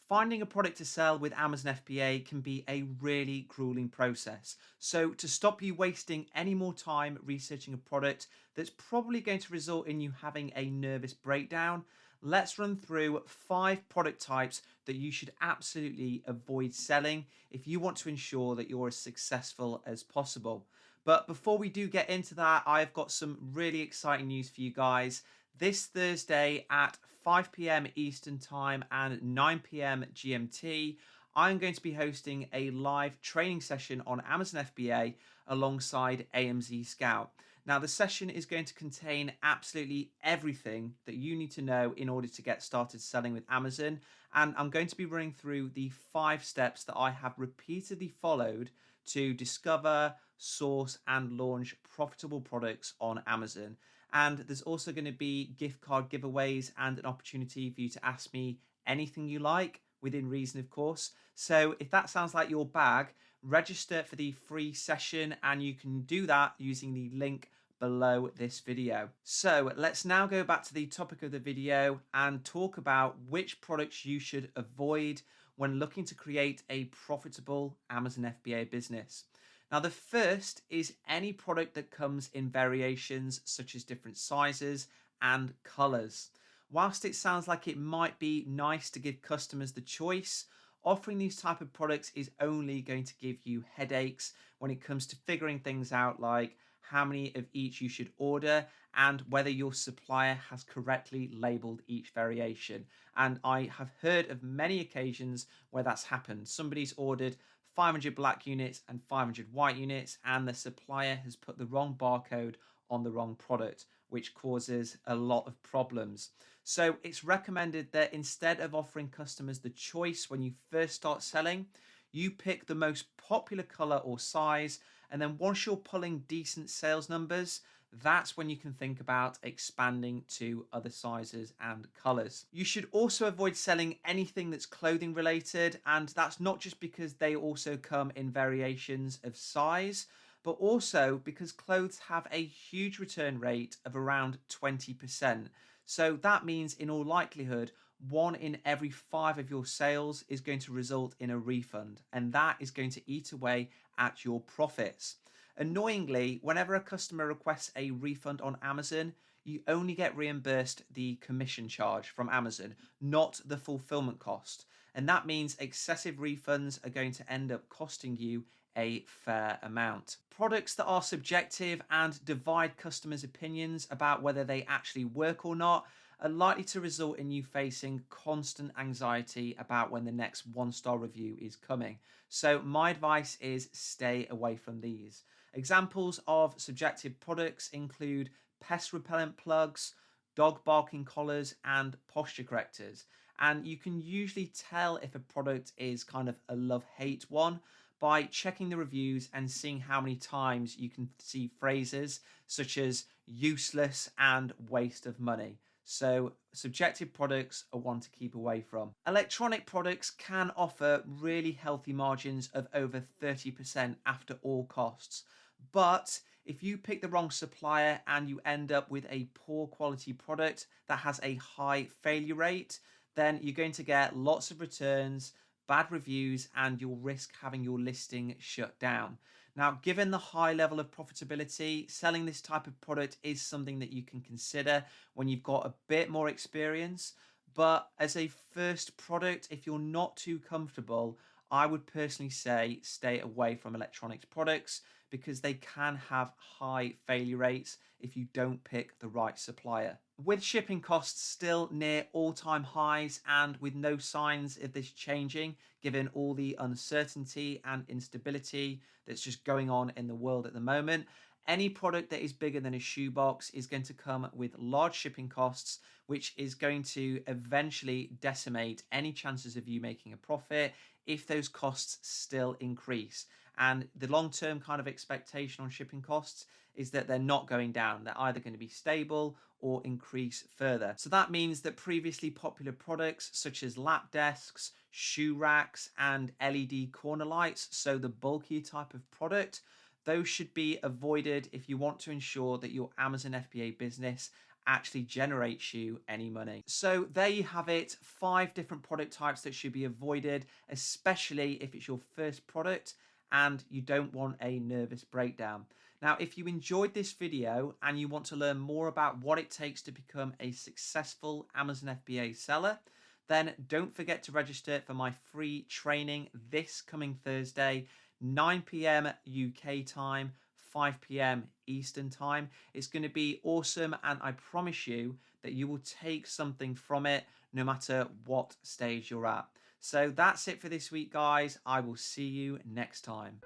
Finding a product to sell with Amazon FBA can be a really grueling process. So, to stop you wasting any more time researching a product that's probably going to result in you having a nervous breakdown, let's run through 5 product types that you should absolutely avoid selling if you want to ensure that you're as successful as possible. But before we do get into that, I've got some really exciting news for you guys. This Thursday at 5 p.m. Eastern Time and 9 p.m. GMT, I'm going to be hosting a live training session on Amazon FBA alongside AMZ Scout. Now, the session is going to contain absolutely everything that you need to know in order to get started selling with Amazon. And I'm going to be running through the 5 steps that I have repeatedly followed to discover, source, and launch profitable products on Amazon. And there's also going to be gift card giveaways and an opportunity for you to ask me anything you like, within reason, of course. So if that sounds like your bag, register for the free session, and you can do that using the link below this video. So let's now go back to the topic of the video and talk about which products you should avoid when looking to create a profitable Amazon FBA business. Now, the first is any product that comes in variations such as different sizes and colors. Whilst it sounds like it might be nice to give customers the choice, offering these type of products is only going to give you headaches when it comes to figuring things out, like how many of each you should order and whether your supplier has correctly labeled each variation. And I have heard of many occasions where that's happened. Somebody's ordered 500 black units and 500 white units, and the supplier has put the wrong barcode on the wrong product, which causes a lot of problems. So it's recommended that instead of offering customers the choice when you first start selling, you pick the most popular color or size, and then once you're pulling decent sales numbers, that's when you can think about expanding to other sizes and colors. You should also avoid selling anything that's clothing related, and that's not just because they also come in variations of size, but also because clothes have a huge return rate of around 20%. So that means, in all likelihood, 1 in every 5 of your sales is going to result in a refund, and that is going to eat away at your profits. Annoyingly, whenever a customer requests a refund on Amazon, you only get reimbursed the commission charge from Amazon, not the fulfillment cost. And that means excessive refunds are going to end up costing you a fair amount. Products that are subjective and divide customers' opinions about whether they actually work or not are likely to result in you facing constant anxiety about when the next 1-star review is coming. So my advice is stay away from these. Examples of subjective products include pest repellent plugs, dog barking collars, and posture correctors. And you can usually tell if a product is kind of a love-hate one by checking the reviews and seeing how many times you can see phrases such as useless and waste of money. So subjective products are one to keep away from. Electronic products can offer really healthy margins of over 30% after all costs. But if you pick the wrong supplier and you end up with a poor quality product that has a high failure rate, then you're going to get lots of returns, bad reviews, and you'll risk having your listing shut down. Now, given the high level of profitability, selling this type of product is something that you can consider when you've got a bit more experience. But as a first product, if you're not too comfortable, I would personally say stay away from electronics products because they can have high failure rates if you don't pick the right supplier. With shipping costs still near all-time highs and with no signs of this changing, given all the uncertainty and instability that's just going on in the world at the moment, any product that is bigger than a shoebox is going to come with large shipping costs, which is going to eventually decimate any chances of you making a profit if those costs still increase. And the long-term kind of expectation on shipping costs is that they're not going down. They're either going to be stable or increase further. So that means that previously popular products such as lap desks, shoe racks, and LED corner lights, so the bulkier type of product, those should be avoided if you want to ensure that your Amazon FBA business actually generates you any money. So there you have it, 5 different product types that should be avoided, especially if it's your first product and you don't want a nervous breakdown. Now, if you enjoyed this video and you want to learn more about what it takes to become a successful Amazon FBA seller, then don't forget to register for my free training this coming Thursday, 9 p.m. UK time, 5 p.m. Eastern time. It's going to be awesome, and I promise you that you will take something from it no matter what stage you're at. So that's it for this week, guys. I will see you next time.